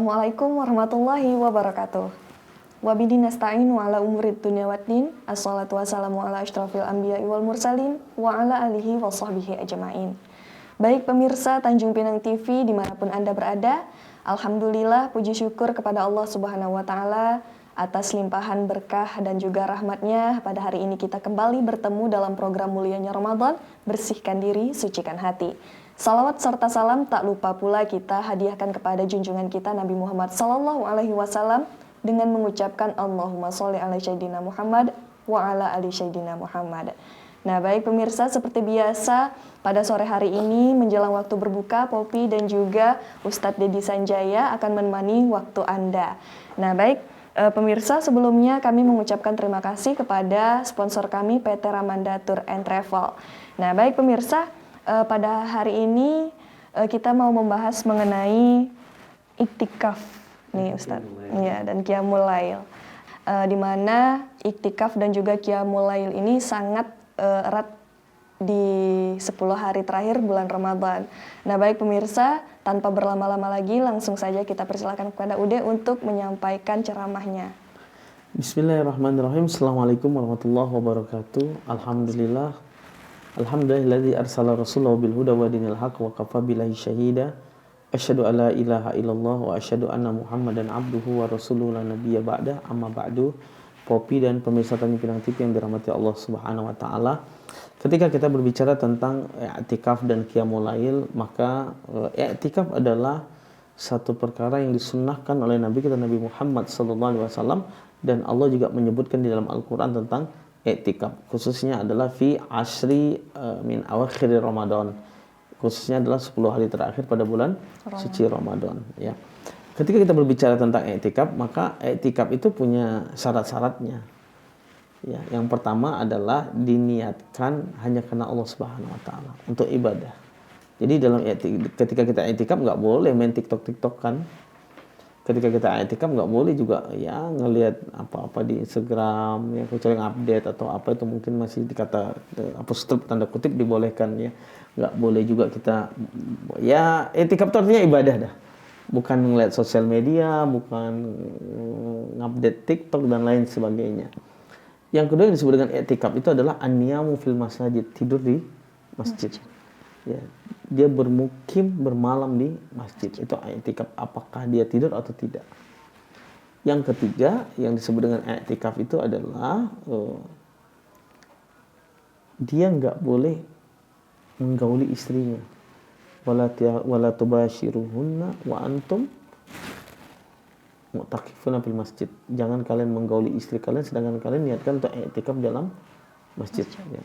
Assalamualaikum warahmatullahi wabarakatuh. Wabihi nasta'inu ala umurid dunya waddin. Assalatu wassalamu ala asyrafil anbiya'i wal mursalin wa ala alihi wa sahbihi ajma'in. Baik pemirsa Tanjung Pinang TV dimanapun Anda berada, alhamdulillah puji syukur kepada Allah Subhanahu wa taala atas limpahan berkah dan juga rahmatnya. Pada hari ini kita kembali bertemu dalam program mulianya Ramadan, bersihkan diri, sucikan hati. Salawat serta salam tak lupa pula kita hadiahkan kepada junjungan kita Nabi Muhammad Sallallahu Alaihi Wasallam dengan mengucapkan Allahumma sholli ala Sayyidina Muhammad wa ala ali Sayyidina Muhammad. Nah baik pemirsa, seperti biasa pada sore hari ini menjelang waktu berbuka, Popi dan juga Ustadz Dedi Sanjaya akan menemani waktu Anda. Nah baik pemirsa, sebelumnya kami mengucapkan terima kasih kepada sponsor kami PT Ramanda Tour and Travel. Nah baik pemirsa, pada hari ini kita mau membahas mengenai iktikaf nih Ustadz, ya, dan Qiyamul Lail, di mana iktikaf dan juga Qiyamul Lail ini sangat erat di 10 hari terakhir bulan Ramadan. Nah baik pemirsa, tanpa berlama-lama lagi langsung saja kita persilakan kepada Ude untuk menyampaikan ceramahnya. Bismillahirrahmanirrahim. Assalamualaikum warahmatullahi wabarakatuh. Alhamdulillahilladzi arsala rasulahu bil huda wa dinil haqq wa kafa billahi syahida. Asyhadu alla ilaha illallah wa asyhadu anna Muhammadan abduhu wa rasuluhu la nabiyya ba'da. Amma ba'du. Popi dan pemirsa Tanjung Pinang TV yang dirahmati Allah Subhanahu wa taala. Ketika kita berbicara tentang i'tikaf dan qiyamul lail, maka i'tikaf adalah satu perkara yang disunnahkan oleh Nabi kita Nabi Muhammad sallallahu alaihi wasallam, dan Allah juga menyebutkan di dalam Al-Qur'an tentang i'tikaf, khususnya adalah fi asri min awakhir Ramadan, khususnya adalah 10 hari terakhir pada bulan suci Ramadan, ya. Ketika kita berbicara tentang i'tikaf, maka i'tikaf itu punya syarat-syaratnya. Ya, yang pertama adalah diniatkan hanya karena Allah Subhanahu wa taala untuk ibadah. Jadi ketika kita i'tikaf nggak boleh main TikTok kan. Ketika kita i'tikaf nggak boleh juga ya ngelihat apa-apa di Instagram, ya kecuali update atau apa, itu mungkin masih dikata apostrophe tanda kutip dibolehkan, ya. Nggak boleh juga kita, ya i'tikaf itu artinya ibadah dah. Bukan ngelihat sosial media, bukan ngupdate TikTok dan lain sebagainya. Yang kedua yang disebut dengan i'tikaf itu adalah an-niyamu fil masajid, tidur di masjid. Ya, dia bermukim bermalam di masjid, itu i'tikaf, apakah dia tidur atau tidak. Yang ketiga yang disebut dengan i'tikaf itu adalah dia nggak boleh menggauli istrinya, wala tubashiruhunna wa antum mu'takifuna fil masjid. Jangan kalian menggauli istri kalian sedangkan kalian niatkan untuk i'tikaf dalam masjid. Ya.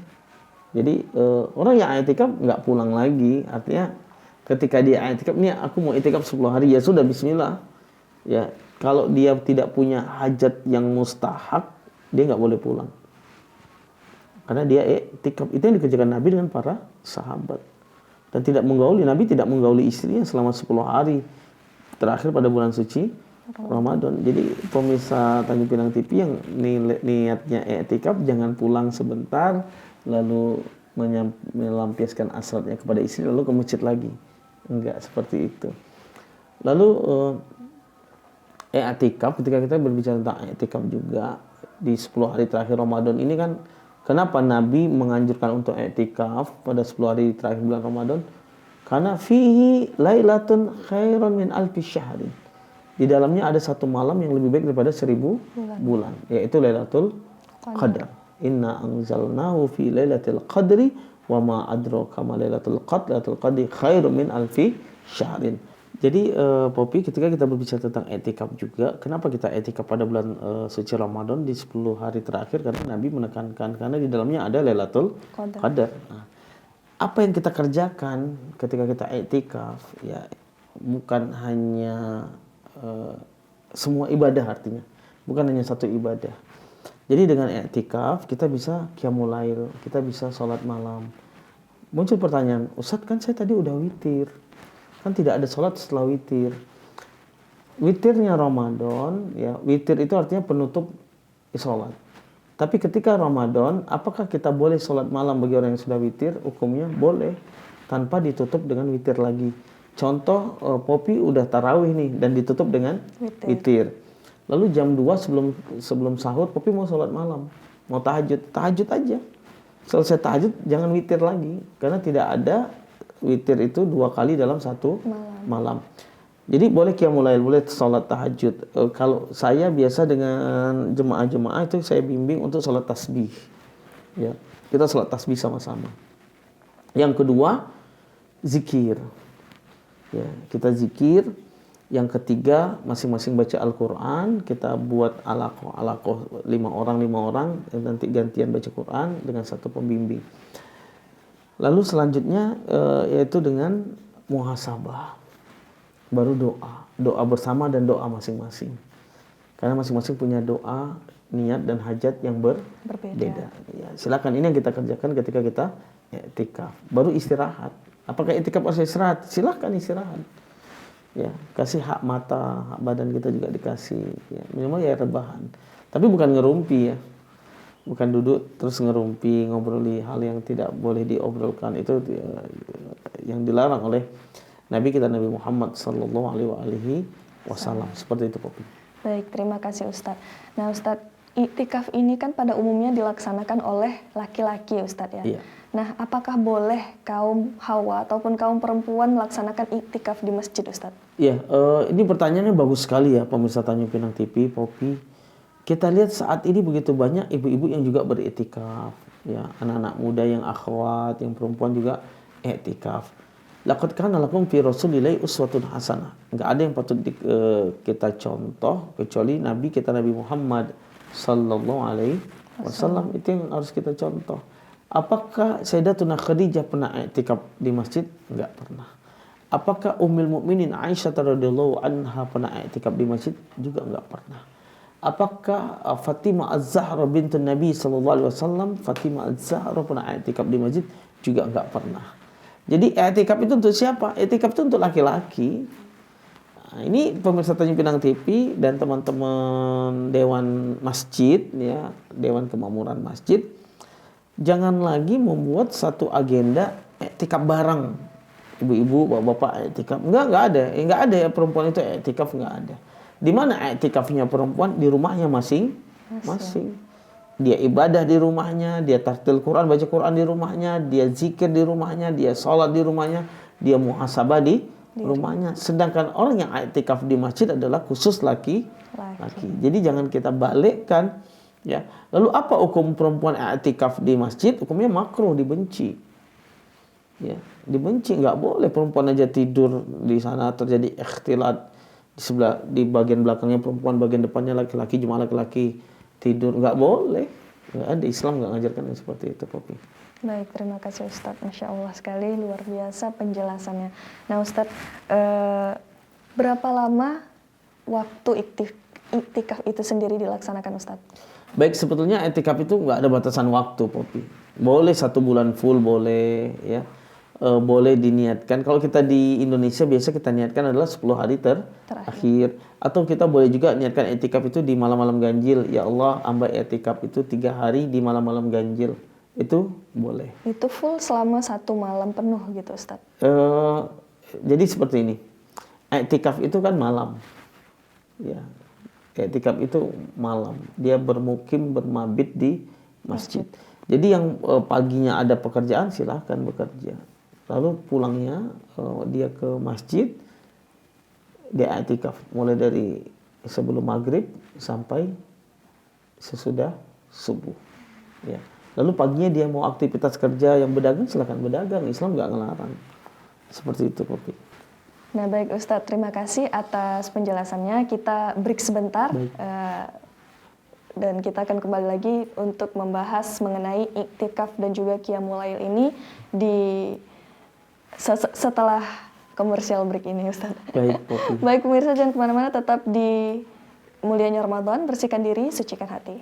Jadi orang yang i'tikaf nggak pulang lagi, artinya ketika dia i'tikaf, nih aku mau i'tikaf 10 hari, ya sudah bismillah. Ya, kalau dia tidak punya hajat yang mustahak, dia nggak boleh pulang. Karena dia i'tikaf, itu yang dikerjakan Nabi dengan para sahabat. Dan tidak menggauli, Nabi tidak menggauli istrinya selama 10 hari terakhir pada bulan suci Ramadan. Jadi pemirsa Tanjung Pinang TV yang niatnya i'tikaf, jangan pulang sebentar lalu melampiaskan hasratnya kepada istri lalu ke masjid lagi. Enggak seperti itu. Lalu i'tikaf, ketika kita berbicara tentang i'tikaf juga di 10 hari terakhir Ramadan ini kan, kenapa Nabi menganjurkan untuk i'tikaf pada 10 hari terakhir bulan Ramadan? Karena fihi lailatun khairan min alfi syahrin. Di dalamnya ada satu malam yang lebih baik daripada 1000 bulan, yaitu Lailatul Qadar. Inna anzalnahu fi lailatul qadri wa ma adraka ma lailatul qadr. Lailatul qadri khairum min alfi syahrin. Jadi Popi, ketika kita berbicara tentang i'tikaf juga, kenapa kita i'tikaf pada bulan suci Ramadan di 10 hari terakhir? Karena Nabi menekankan, karena di dalamnya ada Lailatul Qadar. Nah, apa yang kita kerjakan ketika kita i'tikaf, ya bukan hanya semua ibadah, artinya bukan hanya satu ibadah. Jadi dengan i'tikaf kita bisa qiyamul lail, kita bisa sholat malam. Muncul pertanyaan, Ustadz kan saya tadi udah witir, kan tidak ada sholat setelah witir. Witirnya Ramadan, ya witir itu artinya penutup sholat. Tapi ketika Ramadan, apakah kita boleh sholat malam bagi orang yang sudah witir? Hukumnya boleh, tanpa ditutup dengan witir lagi. contoh Popi udah tarawih nih dan ditutup dengan witir. Lalu jam 2 sebelum sahur Popi mau sholat malam, mau tahajud aja. Selesai tahajud jangan witir lagi, karena tidak ada witir itu 2 kali dalam satu malam. Jadi boleh qiyamul lail, boleh sholat tahajud. Kalau saya biasa dengan jemaah-jemaah itu saya bimbing untuk sholat tasbih. Ya, kita sholat tasbih sama-sama. Yang kedua, zikir. Ya, kita zikir. Yang ketiga, masing-masing baca Al-Quran. Kita buat alaqoh 5 orang, nanti gantian baca Quran dengan satu pembimbing. Lalu selanjutnya yaitu dengan muhasabah. Baru doa bersama dan doa masing-masing. Karena masing-masing punya doa, niat dan hajat yang berbeda. Ya, silakan, ini yang kita kerjakan ketika kita i'tikaf. Baru istirahat. Apakah i'tikaf harus istirahat? Silakan istirahat. Ya, kasih hak mata, hak badan kita juga dikasih. Ya, minimal ya rebahan. Tapi bukan ngerumpi ya. Bukan duduk terus ngerumpi, ngobroli hal yang tidak boleh diobrolkan. Itu yang dilarang oleh Nabi kita, Nabi Muhammad sallallahu alaihi wasallam. Seperti itu, Popi. Baik, terima kasih Ustadz. Nah Ustadz, i'tikaf ini kan pada umumnya dilaksanakan oleh laki-laki Ustadz ya. Iya. Nah, apakah boleh kaum hawa ataupun kaum perempuan melaksanakan i'tikaf di masjid Ustadz? Iya, ini pertanyaannya bagus sekali ya pemirsa Tanjung Pinang TV, Popi. Kita lihat saat ini begitu banyak ibu-ibu yang juga beriktikaf, ya, anak-anak muda yang akhwat, yang perempuan juga iktikaf. Laqad kana lakum fi Rasulillahi uswatun hasanah. Enggak ada yang patut kita contoh kecuali Nabi kita, Nabi Muhammad sallallahu alaihi wasallam. Itu yang harus kita contoh. Apakah Sayyidatuna Khadijah pernah iktikaf di masjid? Enggak pernah. Apakah Ummul Mukminin Aisyah radhiyallahu anha pernah iktikaf di masjid? Juga enggak pernah. Apakah Fatimah Az-Zahra bintun Nabi sallallahu alaihi wasallam, Fatimah Az-Zahra pernah i'tikaf di masjid? Juga enggak pernah. Jadi i'tikaf itu untuk siapa? I'tikaf itu untuk laki-laki. Nah, ini pemirsa Tanjung Pinang TV dan teman-teman Dewan Masjid ya, Dewan Kemakmuran Masjid, jangan lagi membuat satu agenda i'tikaf bareng. Ibu-ibu, bapak-bapak i'tikaf. Enggak ada. Enggak ada ya perempuan itu i'tikaf, enggak ada. Di mana i'tikafnya perempuan? Di rumahnya masing-masing. Dia ibadah di rumahnya, dia tartil Quran, baca Quran di rumahnya, dia zikir di rumahnya, dia sholat di rumahnya, dia muhasabah di rumahnya. Sedangkan orang yang i'tikaf di masjid adalah khusus laki. Jadi jangan kita balikkan, ya. Lalu apa hukum perempuan i'tikaf di masjid? Hukumnya makruh, dibenci. Ya, dibenci, nggak boleh perempuan aja tidur di sana, terjadi ikhtilat. Di bagian belakangnya perempuan, bagian depannya laki-laki, jemaah laki-laki tidur, nggak boleh. Nggak ada, Islam nggak ngajarkan yang seperti itu, Popi. Baik, terima kasih Ustadz. Masya Allah sekali, luar biasa penjelasannya. Nah Ustadz, berapa lama waktu iktikaf itu sendiri dilaksanakan Ustadz? Baik, sebetulnya iktikaf itu nggak ada batasan waktu, Popi. Boleh 1 bulan full, boleh ya. Boleh diniatkan. Kalau kita di Indonesia biasa kita niatkan adalah 10 hari terakhir. Atau kita boleh juga niatkan i'tikaf itu di malam-malam ganjil. Ya Allah, hamba i'tikaf itu 3 hari di malam-malam ganjil. Itu boleh. Itu full selama 1 malam penuh gitu Ustaz? Jadi seperti ini. I'tikaf itu kan malam. Ya. I'tikaf itu malam. Dia bermukim, bermabit di masjid. Jadi yang paginya ada pekerjaan silahkan bekerja. Lalu pulangnya dia ke masjid, dia i'tikaf mulai dari sebelum maghrib sampai sesudah subuh. Ya. Lalu paginya dia mau aktivitas kerja yang berdagang, silakan berdagang. Islam nggak ngelarang. Seperti itu, Popi. Nah baik Ustadz, terima kasih atas penjelasannya. Kita break sebentar. Dan kita akan kembali lagi untuk membahas mengenai iktikaf dan juga qiyamul lail ini di setelah komersial break ini Ustaz. Baik, Popi. Baik pemirsa, jangan kemana-mana, tetap di mulianya Ramadan, bersihkan diri, sucikan hati.